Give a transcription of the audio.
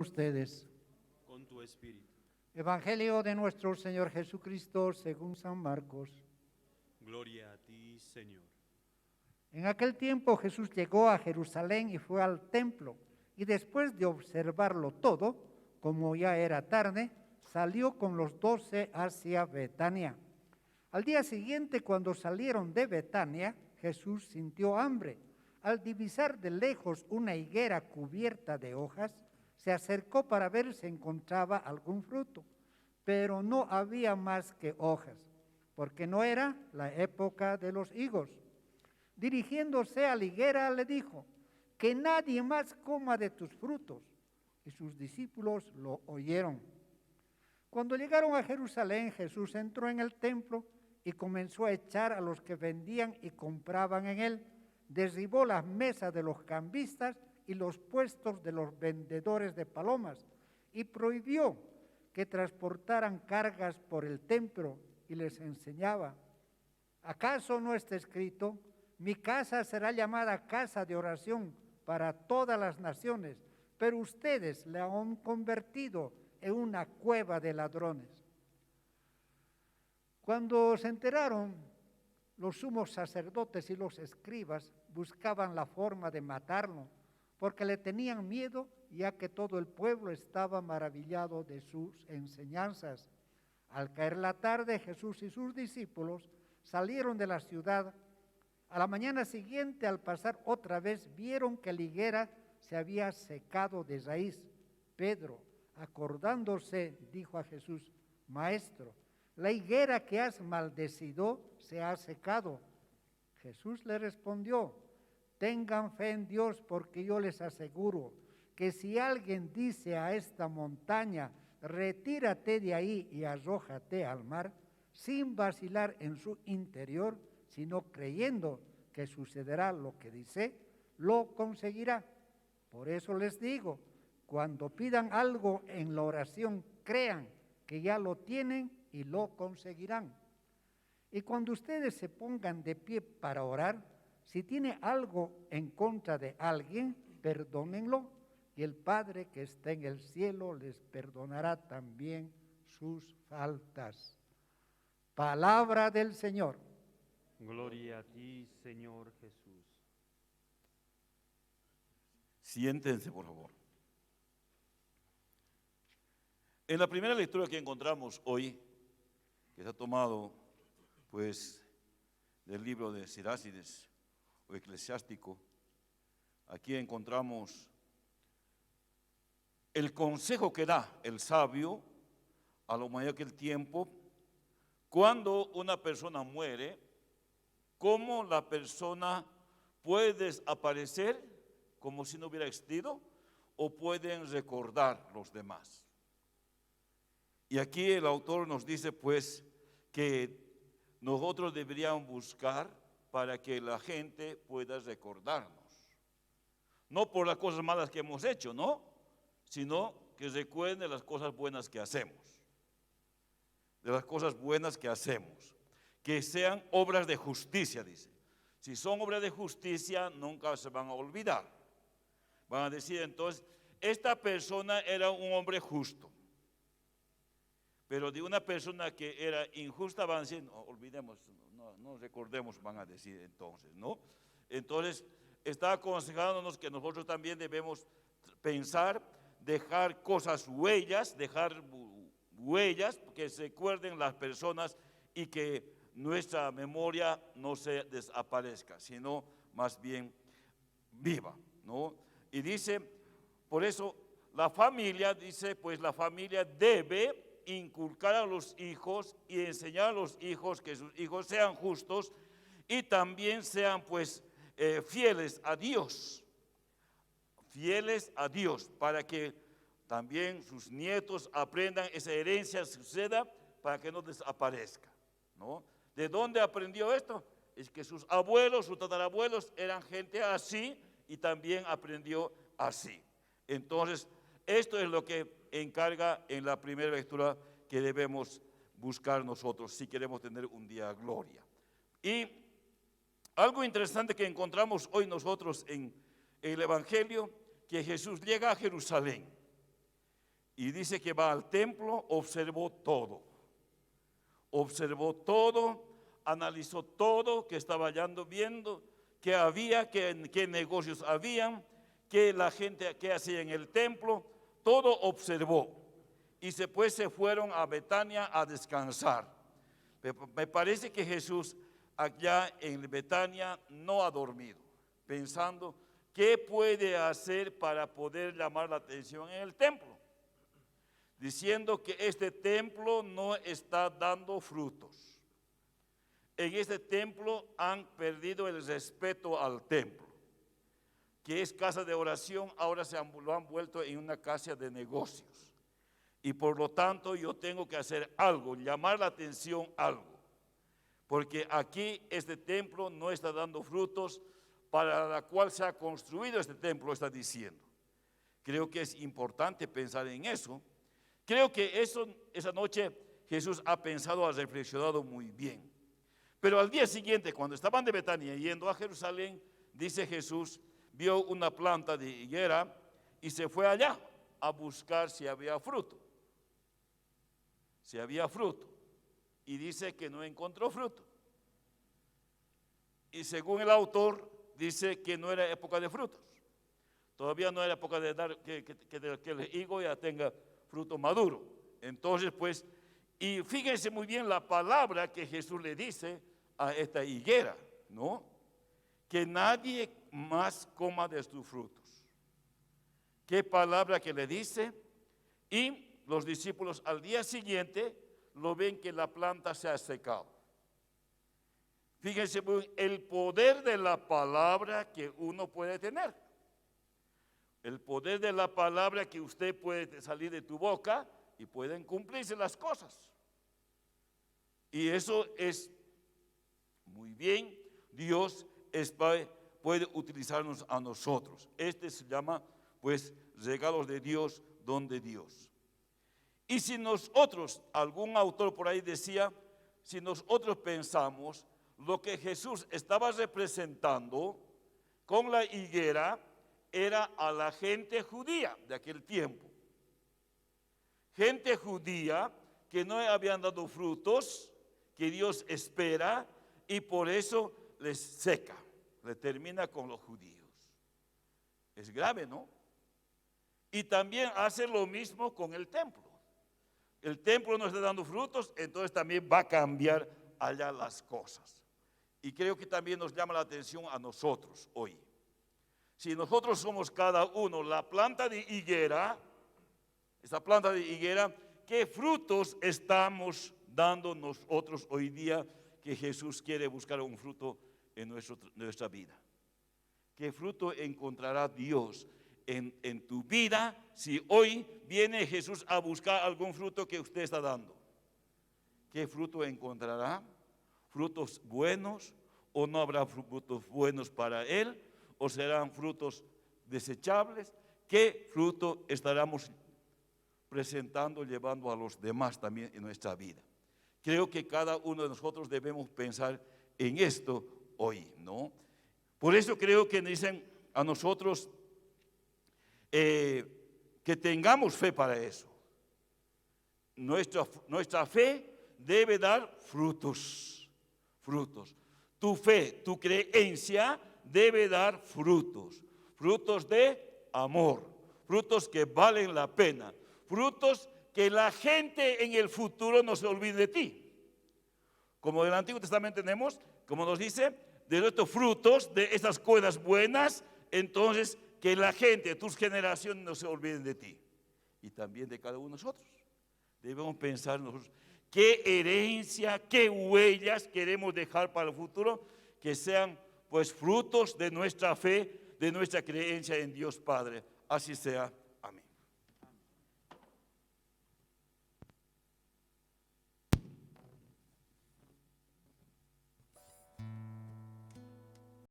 Ustedes. Con tu espíritu. Evangelio de nuestro Señor Jesucristo según San Marcos. Gloria a ti, Señor. En aquel tiempo Jesús llegó a Jerusalén y fue al templo, y después de observarlo todo, como ya era tarde, salió con los 12 hacia Betania. Al día siguiente, cuando salieron de Betania, Jesús sintió hambre. Al divisar de lejos una higuera cubierta de hojas, se acercó para ver si encontraba algún fruto, pero no había más que hojas, porque no era la época de los higos. Dirigiéndose a la higuera, le dijo: que nadie más coma de tus frutos. Y sus discípulos lo oyeron. Cuando llegaron a Jerusalén, Jesús entró en el templo y comenzó a echar a los que vendían y compraban en él. Derribó las mesas de los cambistas y los puestos de los vendedores de palomas, y prohibió que transportaran cargas por el templo, y les enseñaba: ¿acaso no está escrito: mi casa será llamada casa de oración para todas las naciones, pero ustedes la han convertido en una cueva de ladrones? Cuando se enteraron, los sumos sacerdotes y los escribas buscaban la forma de matarlo, porque le tenían miedo, ya que todo el pueblo estaba maravillado de sus enseñanzas. Al caer la tarde, Jesús y sus discípulos salieron de la ciudad. A la mañana siguiente, al pasar otra vez, vieron que la higuera se había secado de raíz. Pedro, acordándose, dijo a Jesús: Maestro, la higuera que has maldecido se ha secado. Jesús le respondió: tengan fe en Dios, porque yo les aseguro que si alguien dice a esta montaña: retírate de ahí y arrójate al mar, sin vacilar en su interior, sino creyendo que sucederá lo que dice, lo conseguirá. Por eso les digo, cuando pidan algo en la oración, crean que ya lo tienen y lo conseguirán. Y cuando ustedes se pongan de pie para orar, si tiene algo en contra de alguien, perdónenlo, y el Padre que está en el cielo les perdonará también sus faltas. Palabra del Señor. Gloria a ti, Señor Jesús. Siéntense, por favor. En la primera lectura que encontramos hoy, que se ha tomado, pues, del libro de Sirácides o Eclesiástico, aquí encontramos el consejo que da el sabio a lo mayor que el tiempo, cuando una persona muere, cómo la persona puede desaparecer como si no hubiera existido, o pueden recordar los demás. Y aquí el autor nos dice, pues, que nosotros deberíamos buscar para que la gente pueda recordarnos. No por las cosas malas que hemos hecho, ¿no? Sino que recuerden de las cosas buenas que hacemos. De las cosas buenas que hacemos. Que sean obras de justicia, dice. Si son obras de justicia, nunca se van a olvidar. Van a decir entonces, esta persona era un hombre justo. Pero de una persona que era injusta van a decir, no olvidemos, no recordemos, van a decir entonces, ¿no? Entonces, está aconsejándonos que nosotros también debemos pensar, dejar cosas huellas, que se recuerden las personas y que nuestra memoria no se desaparezca, sino más bien viva, ¿no? Y dice, por eso la familia, dice, pues la familia debe inculcar a los hijos y enseñar a los hijos que sus hijos sean justos y también sean, pues, fieles a Dios, para que también sus nietos aprendan esa herencia, suceda, para que no desaparezca, ¿no? ¿De dónde aprendió esto? Es que sus abuelos, sus tatarabuelos eran gente así y también aprendió así. Entonces, esto es lo que encarga en la primera lectura que debemos buscar nosotros si queremos tener un día de gloria. Y algo interesante que encontramos hoy nosotros en el Evangelio, que Jesús llega a Jerusalén. y dice que va al templo, observó todo. Observó todo, analizó todo que estaba hallando, viendo qué había, qué negocios habían, qué la gente que hacía en el templo, todo observó. Y después se fueron a Betania a descansar. Me parece que Jesús allá en Betania no ha dormido, pensando qué puede hacer para poder llamar la atención en el templo, diciendo que este templo no está dando frutos. En este templo han perdido el respeto al templo, que es casa de oración, ahora lo han vuelto en una casa de negocios. Y por lo tanto yo tengo que hacer algo, llamar la atención algo, porque aquí este templo no está dando frutos para la cual se ha construido este templo, está diciendo. Creo que es importante pensar en eso. Creo que esa noche Jesús ha pensado, ha reflexionado muy bien. Pero al día siguiente, cuando estaban de Betania yendo a Jerusalén, dice Jesús, vio una planta de higuera y se fue allá a buscar si había fruto. Si había fruto. Y dice que no encontró fruto. Y según el autor, dice que no era época de frutos. Todavía no era época de dar que el higo ya tenga fruto maduro. Entonces, pues, y fíjense muy bien la palabra que Jesús le dice a esta higuera, ¿no? Que nadie más coma de sus frutos. ¿Qué palabra que le dice? Y los discípulos al día siguiente lo ven que la planta se ha secado. Fíjense muy bien el poder de la palabra que uno puede tener. El poder de la palabra que usted puede salir de tu boca y pueden cumplirse las cosas. Y eso es muy bien. Dios puede utilizarnos a nosotros. Este se llama, pues, regalos de Dios, don de Dios. Y si nosotros, algún autor por ahí decía, si nosotros pensamos lo que Jesús estaba representando con la higuera, era a la gente judía de aquel tiempo. Gente judía que no habían dado frutos, que Dios espera, y por eso les seca, le termina con los judíos. Es grave, ¿no? Y también hace lo mismo con el templo. El templo no está dando frutos, entonces también va a cambiar allá las cosas. Y creo que también nos llama la atención a nosotros hoy. Si nosotros somos cada uno la planta de higuera, esta planta de higuera, ¿qué frutos estamos dando nosotros hoy día que Jesús quiere buscar un fruto en nuestra vida? ¿Qué fruto encontrará Dios en tu vida si hoy viene Jesús a buscar algún fruto que usted está dando? ¿Qué fruto encontrará? ¿Frutos buenos o no habrá frutos buenos para Él? ¿O serán frutos desechables? ¿Qué fruto estaremos presentando, llevando a los demás también en nuestra vida? Creo que cada uno de nosotros debemos pensar en esto hoy, ¿no? Por eso creo que dicen a nosotros que tengamos fe para eso. Nuestra fe debe dar frutos. Tu fe, tu creencia debe dar frutos. Frutos de amor, frutos que valen la pena, frutos que la gente en el futuro no se olvide de ti. Como en el Antiguo Testamento tenemos, como nos dice, de nuestros frutos, de esas cosas buenas, entonces que la gente, tus generaciones no se olviden de ti. Y también de cada uno de nosotros. Debemos pensar nosotros, qué herencia, qué huellas queremos dejar para el futuro, que sean pues frutos de nuestra fe, de nuestra creencia en Dios Padre. Así sea.